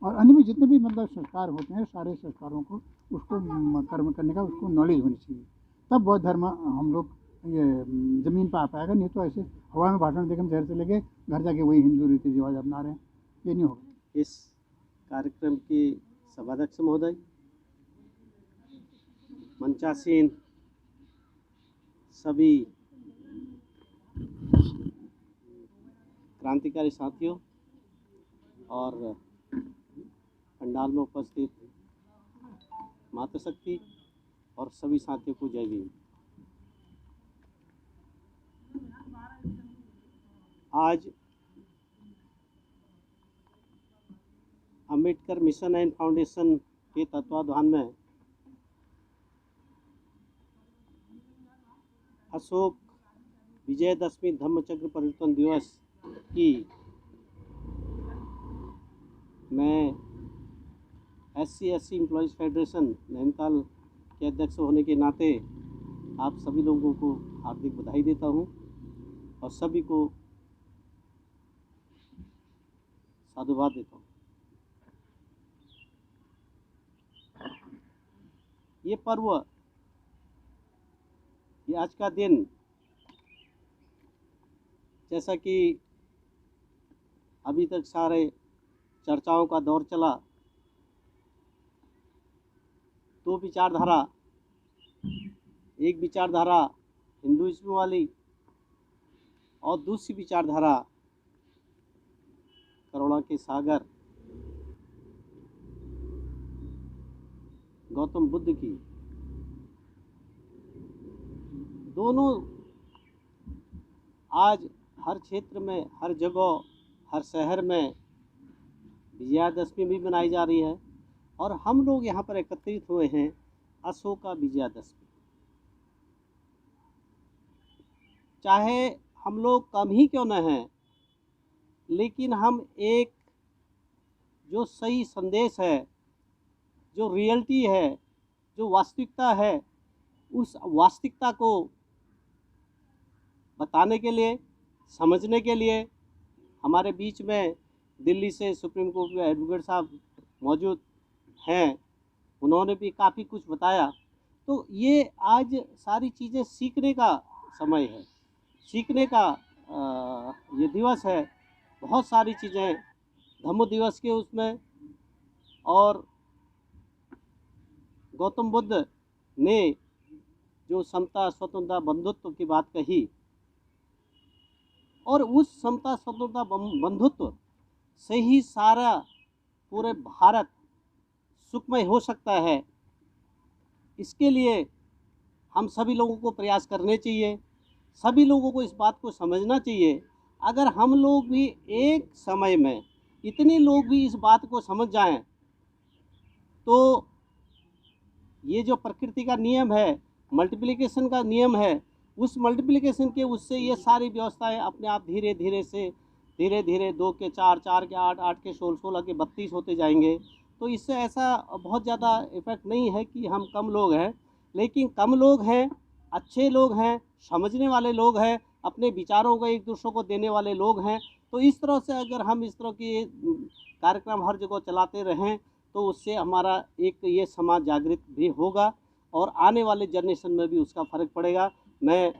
और अन्य भी जितने भी मतलब संस्कार होते हैं, सारे संस्कारों को उसको कर्म करने का उसको नॉलेज होनी चाहिए, तब बौद्ध धर्म हम लोग ये ज़मीन पर आ पाएगा। नहीं तो ऐसे हवा में भाषण देकर हम शहर से लेके घर जाके वही हिंदू रीति रिवाज अपना रहे हैं, ये नहीं होगा।
इस कार्यक्रम के सभाध्यक्ष महोदय, मंचासीन सभी क्रांतिकारी साथियों और पंडाल में उपस्थित मातृशक्ति और सभी साथियों को जय भीम। आज अंबेडकर मिशन एंड फाउंडेशन के तत्वाधान में अशोक विजयदशमी धम्मचक्र परिवर्तन दिवस की मैं SC/SC एम्प्लॉयज़ फेडरेशन नैनीताल के अध्यक्ष होने के नाते आप सभी लोगों को हार्दिक बधाई देता हूं और सभी को साधुवाद देता हूं। ये पर्व, ये आज का दिन, जैसा कि अभी तक सारे चर्चाओं का दौर चला, दो विचारधारा, एक विचारधारा हिंदुइज्म वाली और दूसरी विचारधारा करुणा के सागर गौतम बुद्ध की। दोनों आज हर क्षेत्र में, हर जगह, हर शहर में विजयादशमी भी मनाई जा रही है और हम लोग यहाँ पर एकत्रित हुए हैं अशोका विजयादशमी। चाहे हम लोग कम ही क्यों न हैं, लेकिन हम एक जो सही संदेश है, जो रियलिटी है, जो वास्तविकता है, उस वास्तविकता को
बताने के लिए, समझने के लिए। हमारे बीच में दिल्ली से सुप्रीम कोर्ट के एडवोकेट साहब मौजूद हैं, उन्होंने भी काफ़ी कुछ बताया। तो ये आज सारी चीज़ें सीखने का समय है, सीखने का ये दिवस है। बहुत सारी चीज़ें धम्म दिवस के उसमें, और गौतम बुद्ध ने जो समता, स्वतंत्रता, बंधुत्व की बात कही, और उस समता, स्वतंत्रता, बंधुत्व से ही सारा पूरे भारत सुखमय हो सकता है। इसके लिए हम सभी लोगों को प्रयास करने चाहिए, सभी लोगों को इस बात को समझना चाहिए। अगर हम लोग भी एक समय में इतने लोग भी इस बात को समझ जाएं, तो ये जो प्रकृति का नियम है, मल्टीप्लिकेशन का नियम है, उस मल्टीप्लिकेशन के उससे ये सारी व्यवस्थाएं अपने आप धीरे धीरे 2 के 4, 4 के 8, 8 के 16, 16 के 32 होते जाएंगे। तो इससे ऐसा बहुत ज़्यादा इफ़ेक्ट नहीं है कि हम कम लोग हैं, लेकिन कम लोग हैं, अच्छे लोग हैं, समझने वाले लोग हैं, अपने विचारों को एक दूसरे को देने वाले लोग हैं। तो इस तरह से अगर हम इस तरह के कार्यक्रम हर जगह चलाते रहें, तो उससे हमारा एक ये समाज जागृत भी होगा और आने वाले जनरेशन में भी उसका फ़र्क पड़ेगा। मैं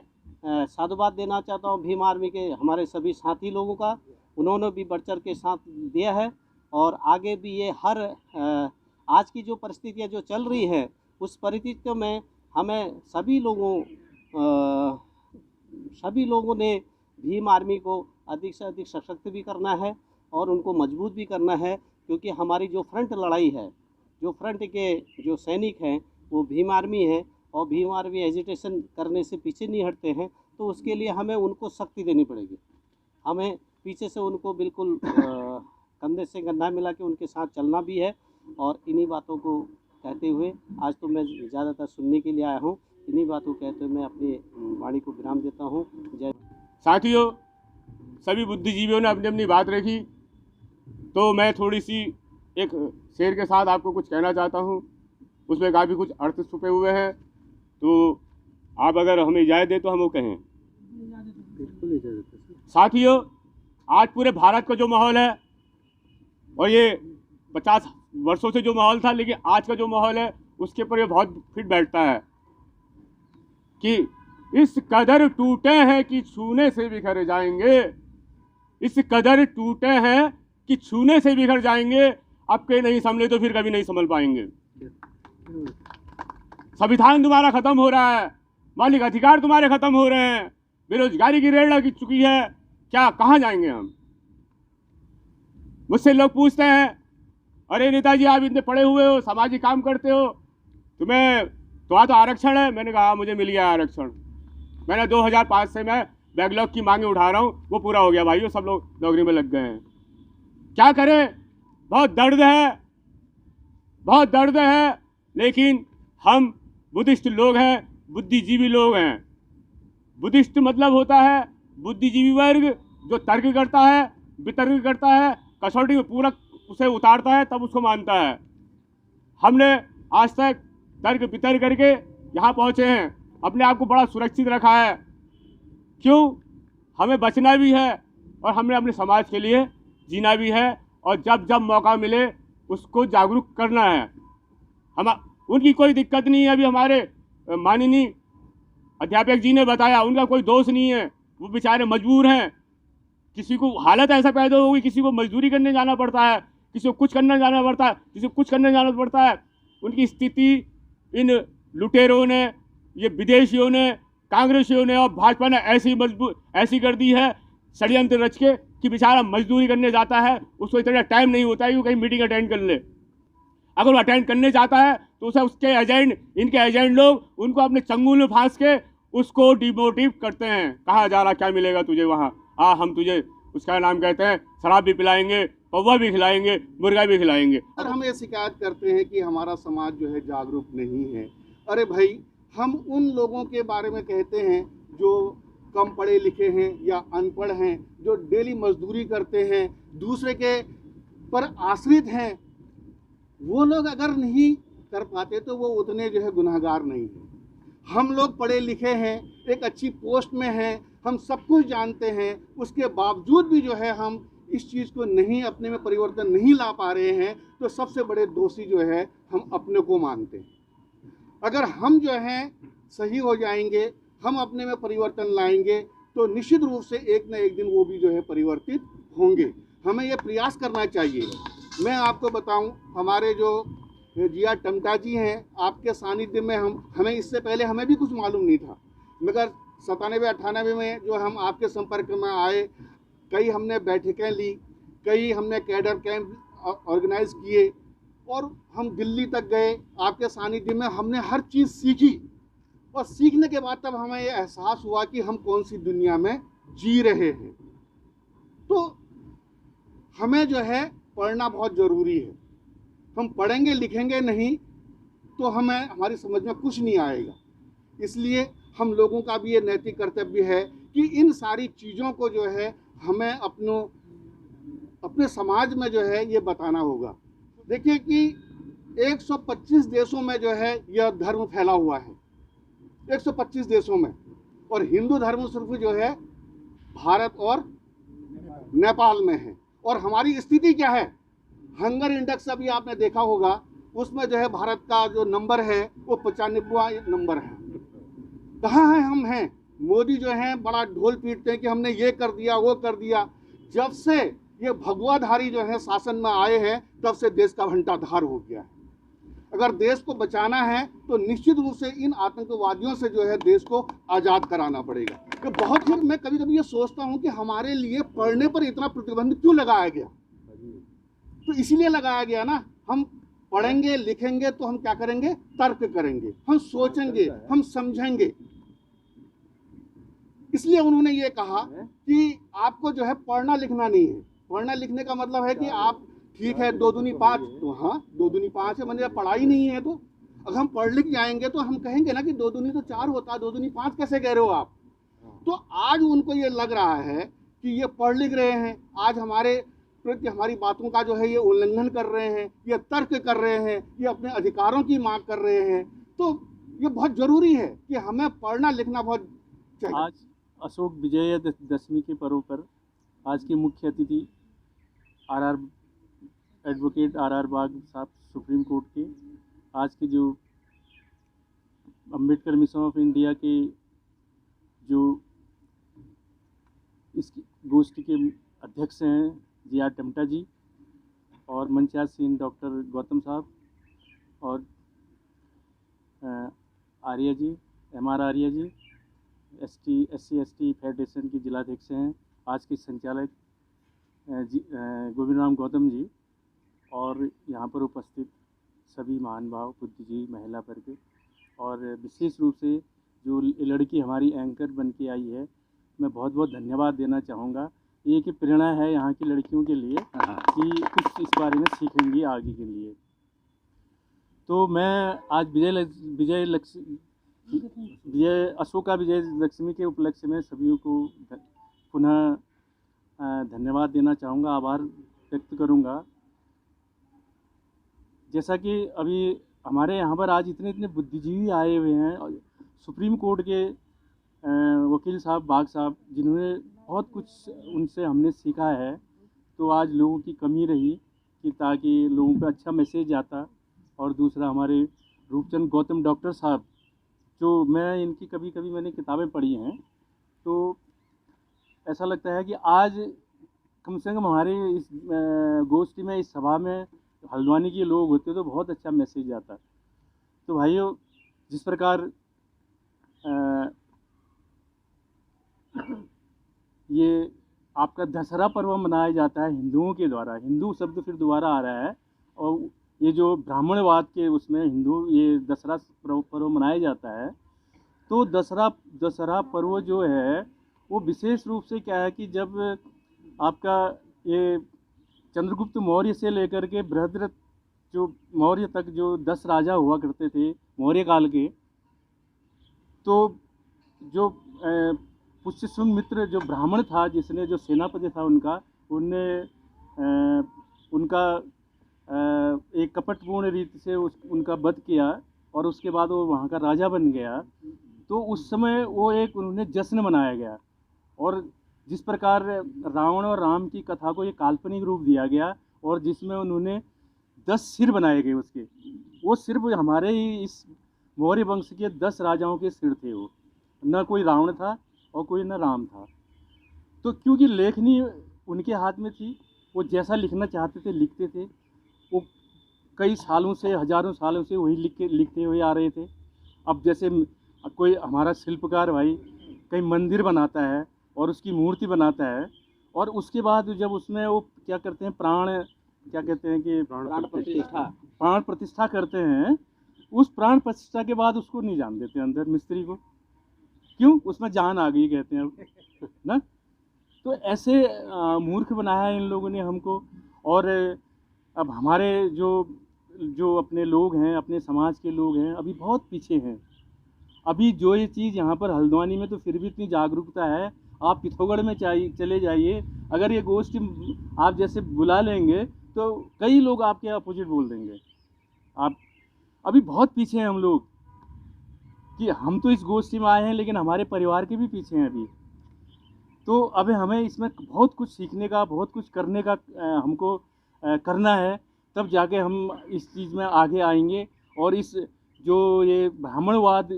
साधुवाद देना चाहता हूँ भीम आर्मी के हमारे सभी साथी लोगों का, उन्होंने भी बढ़ चढ़ के साथ दिया है, और आगे भी ये हर आज की जो परिस्थितियाँ जो चल रही है, उस परिस्थितियों में हमें सभी लोगों ने भीम आर्मी को अधिक से अधिक सशक्त भी करना है और उनको मजबूत भी करना है, क्योंकि हमारी जो फ्रंट लड़ाई है, जो फ्रंट के जो सैनिक हैं वो भीम आर्मी है, और भीम आर्मी एजिटेशन करने से पीछे नहीं हटते हैं। तो उसके लिए हमें उनको शक्ति देनी पड़ेगी, हमें पीछे से उनको बिल्कुल कंधे से कंधा मिला के उनके साथ चलना भी है। और इन्हीं बातों को कहते हुए आज तो मैं ज़्यादातर सुनने के लिए आया हूँ, इन्हीं बातों को कहते हुए मैं अपनी वाणी को विराम देता हूँ। जय।
साथियों, सभी बुद्धिजीवियों ने अपनी अपनी बात रखी, तो मैं थोड़ी सी एक शेर के साथ आपको कुछ कहना चाहता हूँ। उसमें काफ़ी कुछ अर्थ छुपे हुए हैं, तो आप अगर हमें इजाज़त दें तो हम वो कहें। साथियों, आज पूरे भारत का जो माहौल है, और ये 50 वर्षों से जो माहौल था, लेकिन आज का जो माहौल है उसके ऊपर ये बहुत फिट बैठता है कि इस कदर टूटे हैं कि छूने से बिखर जाएंगे, इस कदर टूटे हैं कि छूने से बिखर जाएंगे, अब के नहीं संभले तो फिर कभी नहीं संभल पाएंगे। संविधान तुम्हारा खत्म हो रहा है, मौलिक अधिकार तुम्हारे खत्म हो रहे हैं, बेरोजगारी की रेड़ लग चुकी है, क्या कहाँ जाएंगे हम? मुझसे लोग पूछते हैं, अरे नेताजी आप इतने पढ़े हुए हो, सामाजिक काम करते हो, तुम्हें तो आरक्षण है? मैंने कहा मुझे मिल गया आरक्षण। मैंने 2005 से मैं बैकलॉग की मांगे उठा रहा हूँ, वो पूरा हो गया भाइयों, सब लोग नौकरी में लग गए हैं। क्या करें, बहुत दर्द है, बहुत दर्द है, लेकिन हम बुद्धिस्ट लोग हैं, बुद्धिजीवी लोग हैं। बुद्धिस्ट मतलब होता है बुद्धिजीवी वर्ग, जो तर्क करता है, वितर्क करता है, कसौटी में पूरा उसे उतारता है, तब उसको मानता है। हमने आज तक तर्क वितर्क करके यहाँ पहुँचे हैं, अपने आप को बड़ा सुरक्षित रखा है। क्यों? हमें बचना भी है और हमने अपने समाज के लिए जीना भी है, और जब जब मौका मिले उसको जागरूक करना है। हम उनकी कोई दिक्कत नहीं है, अभी हमारे माननीय अध्यापक जी ने बताया, उनका कोई दोष नहीं है, वो बेचारे मजबूर हैं। किसी को हालत ऐसा पैदा होगी, किसी को मजदूरी करने जाना पड़ता है, किसी को कुछ करने जाना पड़ता है, किसी को कुछ करने जाना पड़ता है। उनकी स्थिति इन लुटेरों ने, ये विदेशियों ने, कांग्रेसियों ने और भाजपा ने ऐसी कर दी है षड्यंत्र रच के कि बेचारा मजदूरी करने जाता है, उसको इतना टाइम नहीं होता है कि कहीं मीटिंग अटेंड कर ले। अगर वो अटेंड करने जाता है तो उसे उसके एजेंट, इनके एजेंट लोग उनको अपने चंगुल में फांस के उसको डिमोटिव करते हैं। कहाँ जा रहा, क्या मिलेगा तुझे वहाँ, हम तुझे उसका नाम कहते हैं शराब भी पिलाएंगे, पौवा भी खिलाएंगे, मुर्गा भी खिलाएंगे।
और हम ये शिकायत करते हैं कि हमारा समाज जो है जागरूक नहीं है। अरे भाई, हम उन लोगों के बारे में कहते हैं जो कम पढ़े लिखे हैं या अनपढ़ हैं, जो डेली मजदूरी करते हैं, दूसरे के पर आश्रित हैं। वो लोग अगर नहीं कर पाते तो वो उतने जो है गुनहगार नहीं हैं। हम लोग पढ़े लिखे हैं, एक अच्छी पोस्ट में हैं, हम सब कुछ जानते हैं, उसके बावजूद भी जो है हम इस चीज़ को नहीं, अपने में परिवर्तन नहीं ला पा रहे हैं, तो सबसे बड़े दोषी जो है हम अपने को मानते हैं। अगर हम जो हैं सही हो जाएंगे, हम अपने में परिवर्तन लाएंगे, तो निश्चित रूप से एक न एक दिन वो भी जो है परिवर्तित होंगे। हमें ये प्रयास करना चाहिए। मैं आपको बताऊं, हमारे जो जी.आर. टमटा जी हैं, आपके सानिध्य में हमें इससे पहले हमें भी कुछ मालूम नहीं था, मगर 97-98 में जो हम आपके संपर्क में आए, कई हमने बैठकें ली, कई हमने कैडर कैंप ऑर्गेनाइज किए और हम दिल्ली तक गए। आपके सानिध्य में हमने हर चीज़ सीखी और सीखने के बाद तब हमें ये एहसास हुआ कि हम कौन सी दुनिया में जी रहे हैं। तो हमें जो है पढ़ना बहुत ज़रूरी है। हम पढ़ेंगे लिखेंगे नहीं तो हमें, हमारी समझ में कुछ नहीं आएगा। इसलिए हम लोगों का भी ये नैतिक कर्तव्य है कि इन सारी चीज़ों को जो है हमें अपने समाज में जो है ये बताना होगा। देखिए कि 125 देशों में जो है यह धर्म फैला हुआ है, 125 देशों में, और हिंदू धर्म सिर्फ जो है भारत और नेपाल में है। और हमारी स्थिति क्या है, हंगर इंडेक्स अभी आपने देखा होगा, उसमें जो है भारत का जो नंबर है वो 95वां नंबर है। कहाँ हैं हम हैं? मोदी जो हैं बड़ा ढोल पीटते हैं कि हमने ये कर दिया वो कर दिया। जब से ये भगवाधारी जो है शासन में आए हैं तब से देश का घंटाधार हो गया है। अगर देश को बचाना है तो निश्चित रूप से इन आतंकवादियों से जो है देश को आज़ाद कराना पड़ेगा। तो बहुत ही मैं कभी कभी ये सोचता हूँ कि हमारे लिए पढ़ने पर इतना प्रतिबंध क्यों लगाया गया। तो इसीलिए लगाया गया ना, हम पढ़ेंगे लिखेंगे तो हम क्या करेंगे, तर्क करेंगे, हम सोचेंगे, हम समझेंगे। इसलिए उन्होंने ये कहा कि आपको जो है पढ़ना लिखना नहीं है। पढ़ना लिखने का मतलब है कि आप ठीक है 2 दूनी 5, तो हाँ 2 दूनी 5 है, मतलब पढ़ाई नहीं है। तो अगर हम पढ़ लिख जाएंगे तो हम कहेंगे ना कि 2 दूनी तो 4 होता है, 2 दूनी 5 कैसे कह रहे हो आप। तो आज उनको ये लग रहा है कि ये पढ़ लिख रहे हैं, आज हमारे प्रति हमारी बातों का जो है ये उल्लंघन कर रहे हैं, ये तर्क कर रहे हैं, ये अपने अधिकारों की मांग कर रहे हैं। तो ये बहुत ज़रूरी है कि हमें पढ़ना लिखना बहुत चाहिए।
आज अशोक विजयदशमी के पर्व पर आज के मुख्य अतिथि एडवोकेट आर बाग साहब सुप्रीम कोर्ट के, आज के जो अम्बेडकर मिशन ऑफ इंडिया के जो इस गोष्ठी के अध्यक्ष हैं जी.आर. टमटा जी, और मंचासीन डॉक्टर गौतम साहब और Arya ji, MR Arya ji, SC/ST federation की जिलाध्यक्ष हैं, आज के संचालक गोविंद राम गौतम जी, और यहाँ पर उपस्थित सभी महानुभाव, बुद्धिजीवी, महिला वर्ग, और विशेष रूप से जो लड़की हमारी एंकर बन के आई है, मैं बहुत बहुत धन्यवाद देना चाहूँगा। ये कि प्रेरणा है यहाँ की लड़कियों के लिए कि कुछ इस बारे में सीखेंगी आगे के लिए। तो मैं आज अशोका विजयदशमी के उपलक्ष्य में सभी को पुनः धन्यवाद देना चाहूँगा, आभार व्यक्त करूँगा। जैसा कि अभी हमारे यहाँ पर आज इतने बुद्धिजीवी आए हुए हैं, और सुप्रीम कोर्ट के वकील साहब बाग साहब, जिन्होंने बहुत कुछ उनसे हमने सीखा है। तो आज लोगों की कमी रही कि ताकि लोगों पे अच्छा मैसेज आता। और दूसरा हमारे रूपचंद गौतम डॉक्टर साहब, जो मैं इनकी कभी कभी मैंने किताबें पढ़ी हैं, तो ऐसा लगता है कि आज कम से कम हमारे इस गोष्ठी में, इस सभा में हल्द्वानी के लोग होते तो बहुत अच्छा मैसेज आता। तो भाइयों, जिस प्रकार ये आपका दशहरा पर्व मनाया जाता है हिंदुओं के द्वारा, हिंदू शब्द फिर दोबारा आ रहा है, और ये जो ब्राह्मणवाद के उसमें हिंदू ये दशहरा पर्व मनाया जाता है। तो दशहरा पर्व जो है वो विशेष रूप से क्या है कि जब आपका ये चंद्रगुप्त मौर्य से लेकर के बृहद्रथ जो मौर्य तक जो 10 राजा हुआ करते थे मौर्य काल के, तो जो पुष्यशुंग जो ब्राह्मण था, जिसने जो सेनापति था उनका एक कपटपूर्ण रीति से उनका वध किया, और उसके बाद वो वहाँ का राजा बन गया। तो उस समय वो एक उन्होंने जश्न मनाया गया। और जिस प्रकार रावण और राम की कथा को ये काल्पनिक रूप दिया गया और जिसमें उन्होंने 10 सिर बनाए गए उसके, वो सिर्फ हमारे ही इस मौर्य वंश के 10 राजाओं के सिर थे। वो न कोई रावण था और कोई न राम था। तो क्योंकि लेखनी उनके हाथ में थी, वो जैसा लिखना चाहते थे लिखते थे। वो कई सालों से, हजारों सालों से वही लिखते हुए आ रहे थे। अब जैसे कोई हमारा शिल्पकार भाई कहीं मंदिर बनाता है और उसकी मूर्ति बनाता है और उसके बाद जब उसमें वो क्या करते हैं, क्या कहते हैं कि प्राण प्रतिष्ठा करते हैं। उस प्राण प्रतिष्ठा के बाद उसको नहीं जान देते अंदर मिस्त्री को, क्यों? उसमें जान आ गई कहते हैं अब ना। तो ऐसे मूर्ख बनाया है इन लोगों ने हमको। और अब हमारे जो अपने लोग हैं, अपने समाज के लोग हैं, अभी बहुत पीछे हैं। अभी जो ये चीज़ यहाँ पर हल्द्वानी में तो फिर भी इतनी जागरूकता है। आप पिथौरागढ़ में चले जाइए, अगर ये गोष्ठी आप जैसे बुला लेंगे तो कई लोग आपके अपोजिट बोल देंगे। आप अभी बहुत पीछे हैं हम लोग, कि हम तो इस गोष्ठी में आए हैं लेकिन हमारे परिवार के भी पीछे हैं अभी। तो अब हमें इसमें बहुत कुछ सीखने का, बहुत कुछ करने का हमको करना है, तब जाके हम इस चीज़ में आगे आएंगे। और इस जो ये ब्राह्मणवाद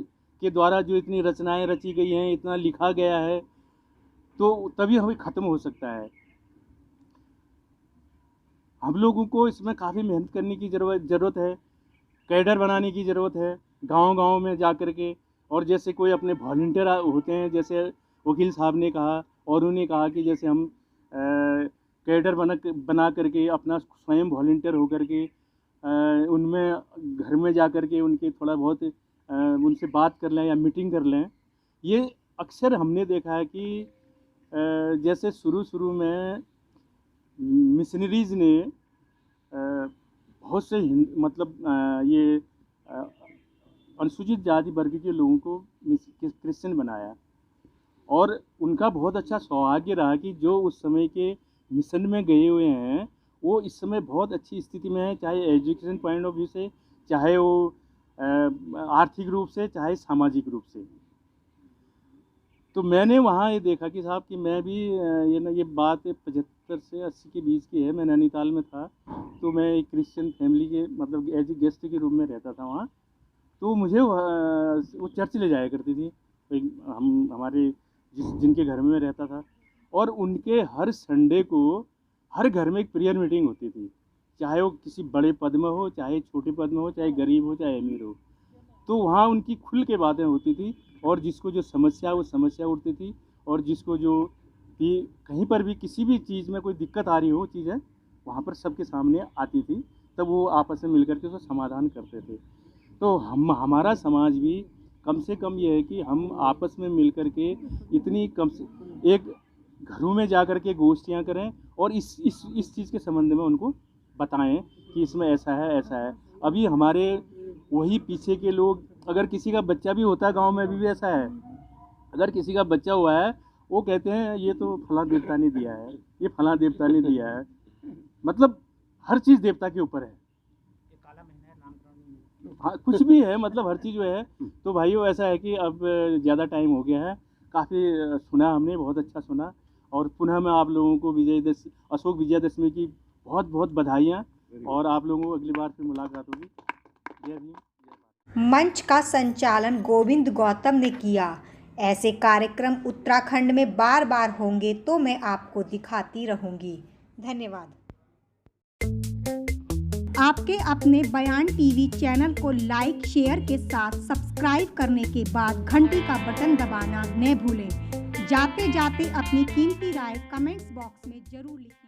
के द्वारा जो इतनी रचनाएं रची गई हैं, इतना लिखा गया है, तो तभी हमें ख़त्म हो सकता है। हम लोगों को इसमें काफ़ी मेहनत करने की ज़रूरत है, कैडर बनाने की ज़रूरत है गांव-गांव में जा कर के। और जैसे कोई अपने वॉलंटियर होते हैं, जैसे वकील साहब ने कहा और उन्होंने कहा कि जैसे हम कैडर बना करके अपना स्वयं वॉलंटियर होकर के उनमें घर में जा कर के उनके थोड़ा बहुत उनसे बात कर लें या मीटिंग कर लें। ये अक्सर हमने देखा है कि जैसे शुरू में मिशनरीज़ ने बहुत से ये अनुसूचित जाति वर्ग के लोगों को क्रिश्चियन बनाया। और उनका बहुत अच्छा सौभाग्य रहा कि जो उस समय के मिशन में गए हुए हैं वो इस समय बहुत अच्छी स्थिति में है, चाहे एजुकेशन पॉइंट ऑफ व्यू से, चाहे वो आर्थिक रूप से, चाहे सामाजिक रूप से। तो मैंने वहाँ ये देखा कि साहब कि मैं भी ये बात 75 से 80 के बीच की है। मैं नैनीताल में था, तो मैं एक क्रिश्चियन फैमिली के मतलब एज ए गेस्ट के रूप में रहता था वहाँ। तो मुझे वो चर्च ले जाया करती थी, हमारे जिनके घर में रहता था। और उनके हर संडे को हर घर में एक प्रेयर मीटिंग होती थी, चाहे वो किसी बड़े पद में हो, चाहे छोटे पद में हो, चाहे गरीब हो, चाहे अमीर हो। तो वहाँ उनकी खुल के बातें होती थी और जिसको जो समस्या वो समस्या उठती थी, और जिसको जो कि कहीं पर भी किसी भी चीज़ में कोई दिक्कत आ रही हो चीज़ें वहाँ पर सबके सामने आती थी, तब वो आपस में मिलकर के उसका समाधान करते थे। तो हमारा समाज भी कम से कम ये है कि हम आपस में मिलकर के इतनी कम से एक घरों में जा कर के गोष्ठियाँ करें और इस चीज़ के संबंध में उनको बताएं कि इसमें ऐसा है ऐसा है। अभी हमारे वही पीछे के लोग, अगर किसी का बच्चा भी होता है गांव में भी ऐसा है, अगर किसी का बच्चा हुआ है वो कहते हैं ये तो फलां देवता ने दिया है, ये फलां देवता ने दिया है। मतलब हर चीज़ देवता के ऊपर है, हाँ कुछ भी है, मतलब हर चीज़ जो है। तो भाइयों ऐसा है कि अब ज़्यादा टाइम हो गया है, काफ़ी सुना हमने, बहुत अच्छा सुना। और पुनः मैं आप लोगों को अशोक विजयदशमी की बहुत बहुत बधाइयाँ, और आप लोगों को अगली बार फिर मुलाकात होगी। जय भीम।
मंच का संचालन गोविंद गौतम ने किया। ऐसे कार्यक्रम उत्तराखंड में बार बार होंगे तो मैं आपको दिखाती रहूंगी। धन्यवाद। आपके अपने बयान टीवी चैनल को लाइक शेयर के साथ सब्सक्राइब करने के बाद घंटी का बटन दबाना न भूलें। जाते जाते अपनी कीमती राय कमेंट्स बॉक्स में जरूर लिखें।